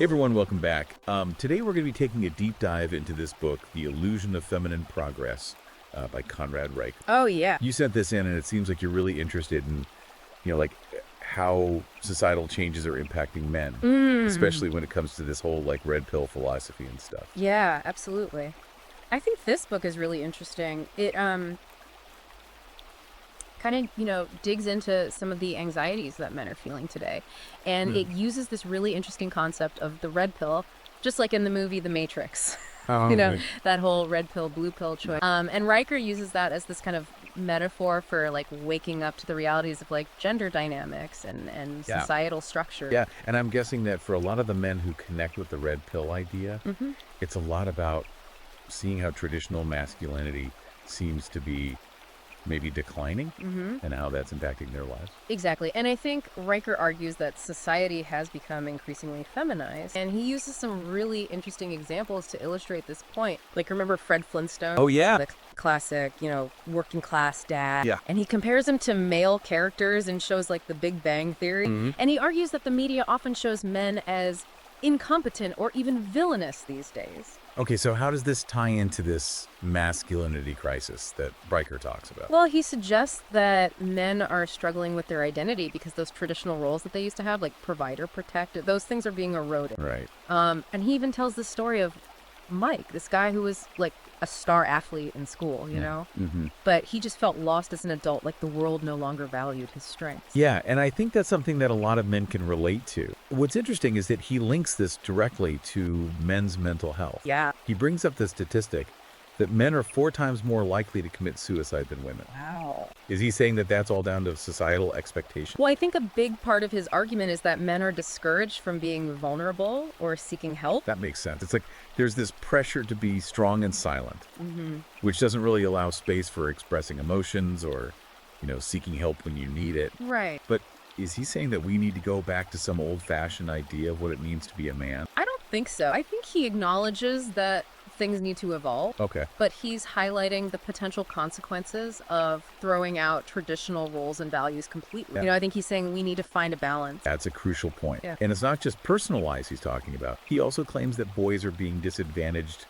Hey everyone, welcome back. Today we're going to be taking a deep dive into this book, The Illusion of Feminine Progress, by Conrad Riker. Oh, yeah. You sent this in, and it seems like you're really interested in, like how societal changes are impacting men, especially when it comes to this whole like red pill philosophy and stuff. Yeah, absolutely. I think this book is really interesting. It kind of, digs into some of the anxieties that men are feeling today. And it uses this really interesting concept of the red pill, just like in the movie The Matrix. Oh, right. That whole red pill, blue pill choice. And Riker uses that as this kind of metaphor for like waking up to the realities of like gender dynamics and societal structure. Yeah, and I'm guessing that for a lot of the men who connect with the red pill idea, it's a lot about seeing how traditional masculinity seems to be maybe declining and how that's impacting their lives. Exactly. And I think Riker argues that society has become increasingly feminized. And he uses some really interesting examples to illustrate this point. Like, remember Fred Flintstone? Oh, yeah. The classic, working class dad. Yeah. And he compares him to male characters in shows like The Big Bang Theory. And he argues that the media often shows men as incompetent or even villainous these days. Okay, so how does this tie into this masculinity crisis that Riker talks about? Well, he suggests that men are struggling with their identity because those traditional roles that they used to have, like provider, protector, those things are being eroded. Right. And he even tells the story of Mike, this guy who was like a star athlete in school, you know? But he just felt lost as an adult, like the world no longer valued his strengths. Yeah, and I think that's something that a lot of men can relate to. What's interesting is that he links this directly to men's mental health. Yeah. He brings up the statistic that men are 4 times more likely to commit suicide than women. Wow. Is he saying that that's all down to societal expectation? Well, I think a big part of his argument is that men are discouraged from being vulnerable or seeking help. That makes sense. It's like there's this pressure to be strong and silent, which doesn't really allow space for expressing emotions or, seeking help when you need it. Right. But is he saying that we need to go back to some old-fashioned idea of what it means to be a man? I don't think so. I think he acknowledges that things need to evolve. Okay. But he's highlighting the potential consequences of throwing out traditional roles and values completely. Yeah. I think he's saying we need to find a balance. That's a crucial point. Yeah. And it's not just personal lies he's talking about. He also claims that boys are being disadvantaged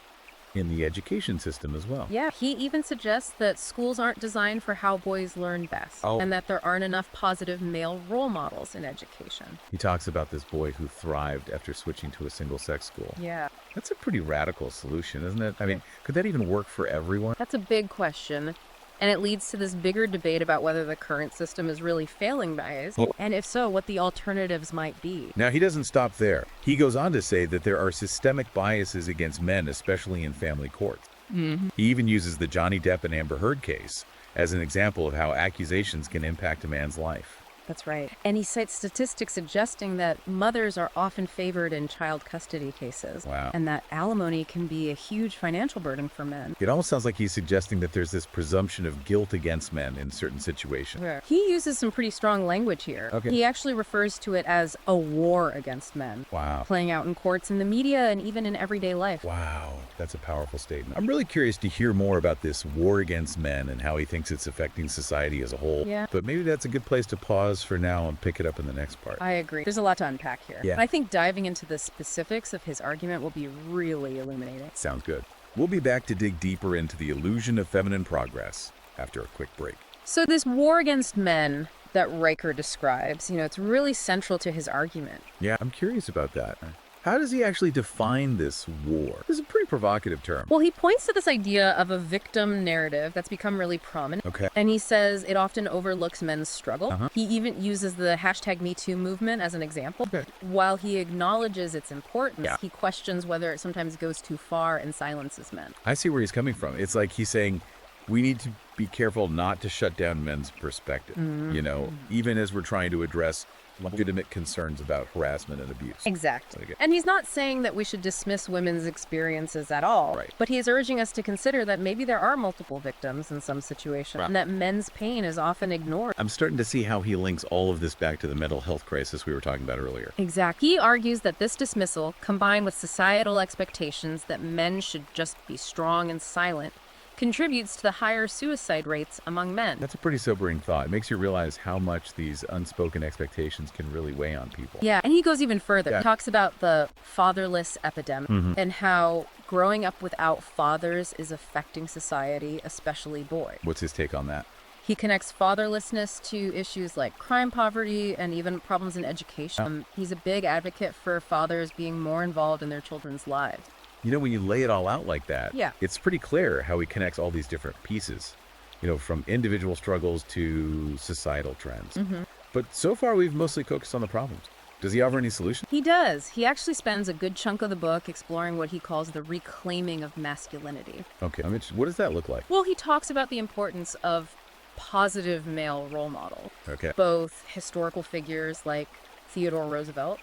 in the education system as well. Yeah, he even suggests that schools aren't designed for how boys learn best, and that there aren't enough positive male role models in education. He talks about this boy who thrived after switching to a single-sex school. Yeah. That's a pretty radical solution, isn't it? I mean, could that even work for everyone? That's a big question. And it leads to this bigger debate about whether the current system is really failing guys, and if so, what the alternatives might be. Now, he doesn't stop there. He goes on to say that there are systemic biases against men, especially in family courts. He even uses the Johnny Depp and Amber Heard case as an example of how accusations can impact a man's life. That's right. And he cites statistics suggesting that mothers are often favored in child custody cases. Wow. And that alimony can be a huge financial burden for men. It almost sounds like he's suggesting that there's this presumption of guilt against men in certain situations. Yeah. He uses some pretty strong language here. Okay. He actually refers to it as a war against men. Wow. Playing out in courts, in the media, and even in everyday life. Wow, that's a powerful statement. I'm really curious to hear more about this war against men and how he thinks it's affecting society as a whole. Yeah. But maybe that's a good place to pause for now and pick it up in the next part. I agree. There's a lot to unpack here. Yeah. I think diving into the specifics of his argument will be really illuminating. Sounds good. We'll be back to dig deeper into the illusion of feminine progress after a quick break. So this war against men that Riker describes, it's really central to his argument. Yeah, I'm curious about that. How does he actually define this war? This is a pretty provocative term. Well, he points to this idea of a victim narrative that's become really prominent. Okay. And he says it often overlooks men's struggle. He even uses the #MeToo movement as an example. Okay. While he acknowledges its importance, Yeah. he questions whether it sometimes goes too far and silences men. I see where he's coming from. It's like he's saying we need to be careful not to shut down men's perspective, even as we're trying to address legitimate concerns about harassment and abuse. Exactly. Okay. And he's not saying that we should dismiss women's experiences at all. Right. But he is urging us to consider that maybe there are multiple victims in some situations, and that men's pain is often ignored. I'm starting to see how he links all of this back to the mental health crisis we were talking about earlier. Exactly. He argues that this dismissal, combined with societal expectations that men should just be strong and silent, contributes to the higher suicide rates among men. That's a pretty sobering thought. It makes you realize how much these unspoken expectations can really weigh on people. Yeah, and he goes even further. Yeah. He talks about the fatherless epidemic and how growing up without fathers is affecting society, especially boys. What's his take on that? He connects fatherlessness to issues like crime, poverty, and even problems in education. He's a big advocate for fathers being more involved in their children's lives. You know, when you lay it all out like that, Yeah. it's pretty clear how he connects all these different pieces, you know, from individual struggles to societal trends. But so far, we've mostly focused on the problems. Does he offer any solutions? He does. He actually spends a good chunk of the book exploring what he calls the reclaiming of masculinity. Okay. I'm interested. What does that look like? Well, he talks about the importance of positive male role models, Okay. both historical figures like Theodore Roosevelt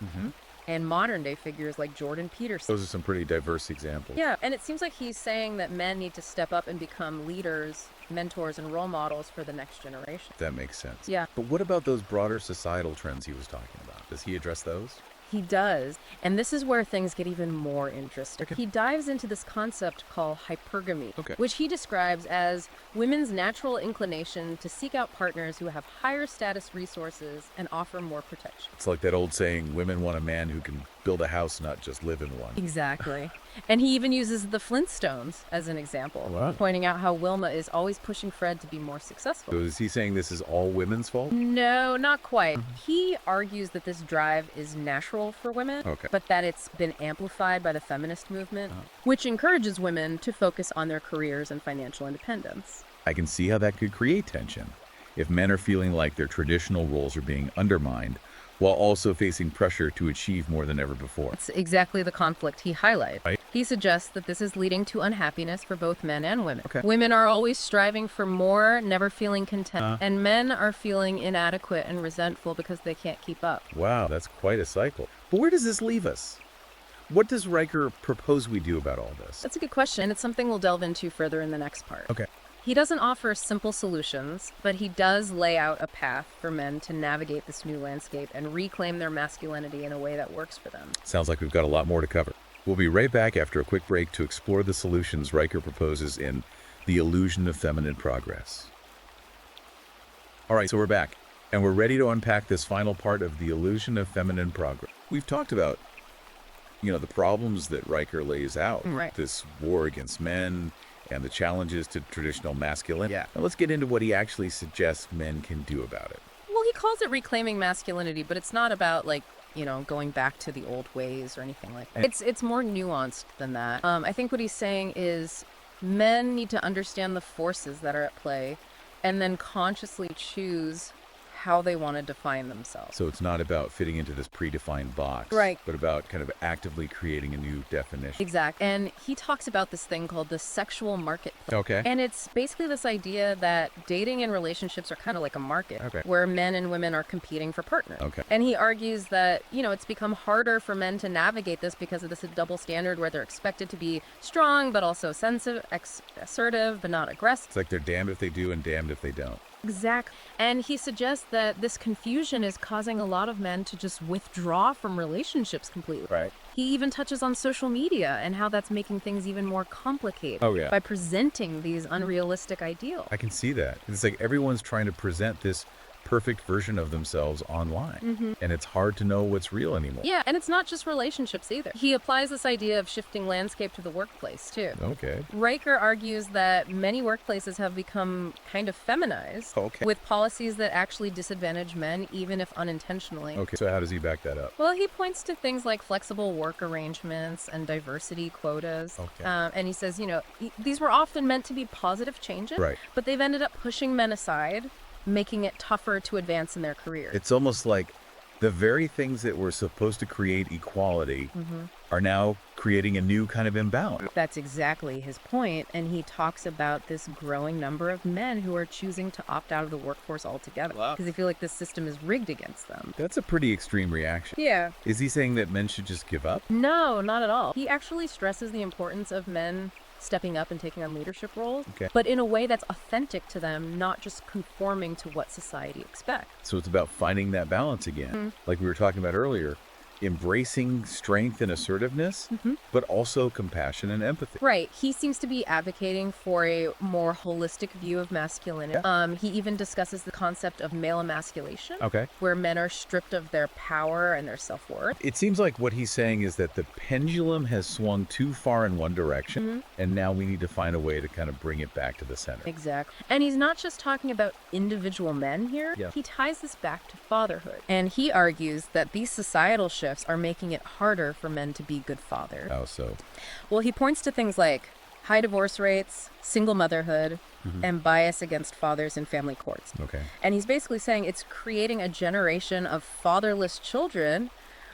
and modern day figures like Jordan Peterson. Those are some pretty diverse examples. Yeah, and it seems like he's saying that men need to step up and become leaders, mentors, and role models for the next generation. That makes sense. Yeah. But what about those broader societal trends he was talking about? Does he address those? He does, and this is where things get even more interesting. Okay. He dives into this concept called hypergamy, Okay. which he describes as women's natural inclination to seek out partners who have higher status resources and offer more protection. It's like that old saying, women want a man who can build a house, not just live in one. Exactly. And he even uses the Flintstones as an example, Wow. pointing out how Wilma is always pushing Fred to be more successful. So is he saying this is all women's fault? No, not quite. He argues that this drive is natural for women, Okay. but that it's been amplified by the feminist movement, which encourages women to focus on their careers and financial independence. I can see how that could create tension if men are feeling like their traditional roles are being undermined while also facing pressure to achieve more than ever before. It's exactly the conflict he highlights. Right. He suggests that this is leading to unhappiness for both men and women. Okay. Women are always striving for more, never feeling content, and men are feeling inadequate and resentful because they can't keep up. Wow, that's quite a cycle. But where does this leave us? What does Riker propose we do about all this? That's a good question, and it's something we'll delve into further in the next part. Okay. He doesn't offer simple solutions, but he does lay out a path for men to navigate this new landscape and reclaim their masculinity in a way that works for them. Sounds like we've got a lot more to cover. We'll be right back after a quick break to explore the solutions Riker proposes in The Illusion of Feminine Progress. All right, so we're back, and we're ready to unpack this final part of The Illusion of Feminine Progress. We've talked about, you know, the problems that Riker lays out. Right. This war against men and the challenges to traditional masculinity. Yeah. Now let's get into what he actually suggests men can do about it. Well, he calls it reclaiming masculinity, but it's not about, like, you know, going back to the old ways or anything like that. It's more nuanced than that. I think what he's saying is men need to understand the forces that are at play and then consciously choose how they want to define themselves. So it's not about fitting into this predefined box, Right. but about kind of actively creating a new definition. Exactly. And he talks about this thing called the sexual marketplace. Okay. And it's basically this idea that dating and relationships are kind of like a market Okay. where men and women are competing for partners. Okay. And he argues that, you know, it's become harder for men to navigate this because of this double standard where they're expected to be strong, but also sensitive, assertive, but not aggressive. It's like they're damned if they do and damned if they don't. Exactly. And he suggests that this confusion is causing a lot of men to just withdraw from relationships completely. Right. He even touches on social media and how that's making things even more complicated Oh, yeah. by presenting these unrealistic ideals. I can see that. It's like everyone's trying to present this perfect version of themselves online, and it's hard to know what's real anymore. Yeah, and it's not just relationships either. He applies this idea of shifting landscape to the workplace too. Okay. Riker argues that many workplaces have become kind of feminized Okay. with policies that actually disadvantage men, even if unintentionally. Okay. So how does he back that up? Well, he points to things like flexible work arrangements and diversity quotas. Okay. And he says, you know, these were often meant to be positive changes, Right. but they've ended up pushing men aside, making it tougher to advance in their career. It's almost like the very things that were supposed to create equality are now creating a new kind of imbalance. That's exactly his point, and he talks about this growing number of men who are choosing to opt out of the workforce altogether Wow. because they feel like this system is rigged against them. That's a pretty extreme reaction. Yeah. Is he saying that men should just give up? No, not at all. He actually stresses the importance of men stepping up and taking on leadership roles, Okay. but in a way that's authentic to them, not just conforming to what society expects. So it's about finding that balance again. Like we were talking about earlier, embracing strength and assertiveness, but also compassion and empathy. Right. He seems to be advocating for a more holistic view of masculinity. He even discusses the concept of male emasculation, Okay. where men are stripped of their power and their self-worth. It seems like what he's saying is that the pendulum has swung too far in one direction, and now we need to find a way to kind of bring it back to the center. Exactly. And he's not just talking about individual men here. Yeah. He ties this back to fatherhood. And he argues that these societal shifts are making it harder for men to be good fathers. How so? Well, he points to things like high divorce rates, single motherhood, and bias against fathers in family courts. Okay. And he's basically saying it's creating a generation of fatherless children,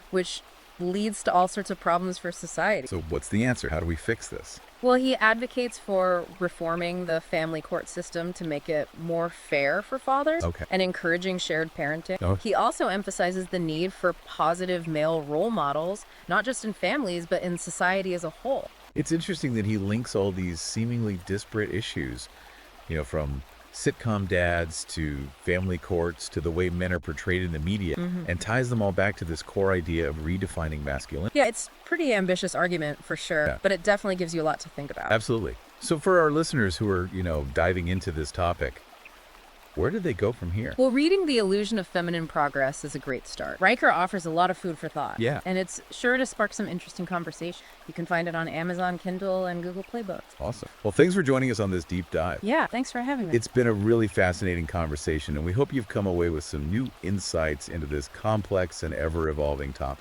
which leads to all sorts of problems for society. So what's the answer? How do we fix this? Well, he advocates for reforming the family court system to make it more fair for fathers and encouraging shared parenting. He also emphasizes the need for positive male role models, not just in families, but in society as a whole. It's interesting that he links all these seemingly disparate issues, from sitcom dads to family courts to the way men are portrayed in the media, and ties them all back to this core idea of redefining masculinity. Yeah, it's a pretty ambitious argument for sure, but it definitely gives you a lot to think about. Absolutely. So for our listeners who are, diving into this topic, where do they go from here? Well, reading The Illusion of Feminine Progress is a great start. Riker offers a lot of food for thought. Yeah. And it's sure to spark some interesting conversation. You can find it on Amazon Kindle and Google Play Books. Awesome. Well, thanks for joining us on this deep dive. Yeah, thanks for having me. It's been a really fascinating conversation, and we hope you've come away with some new insights into this complex and ever-evolving topic.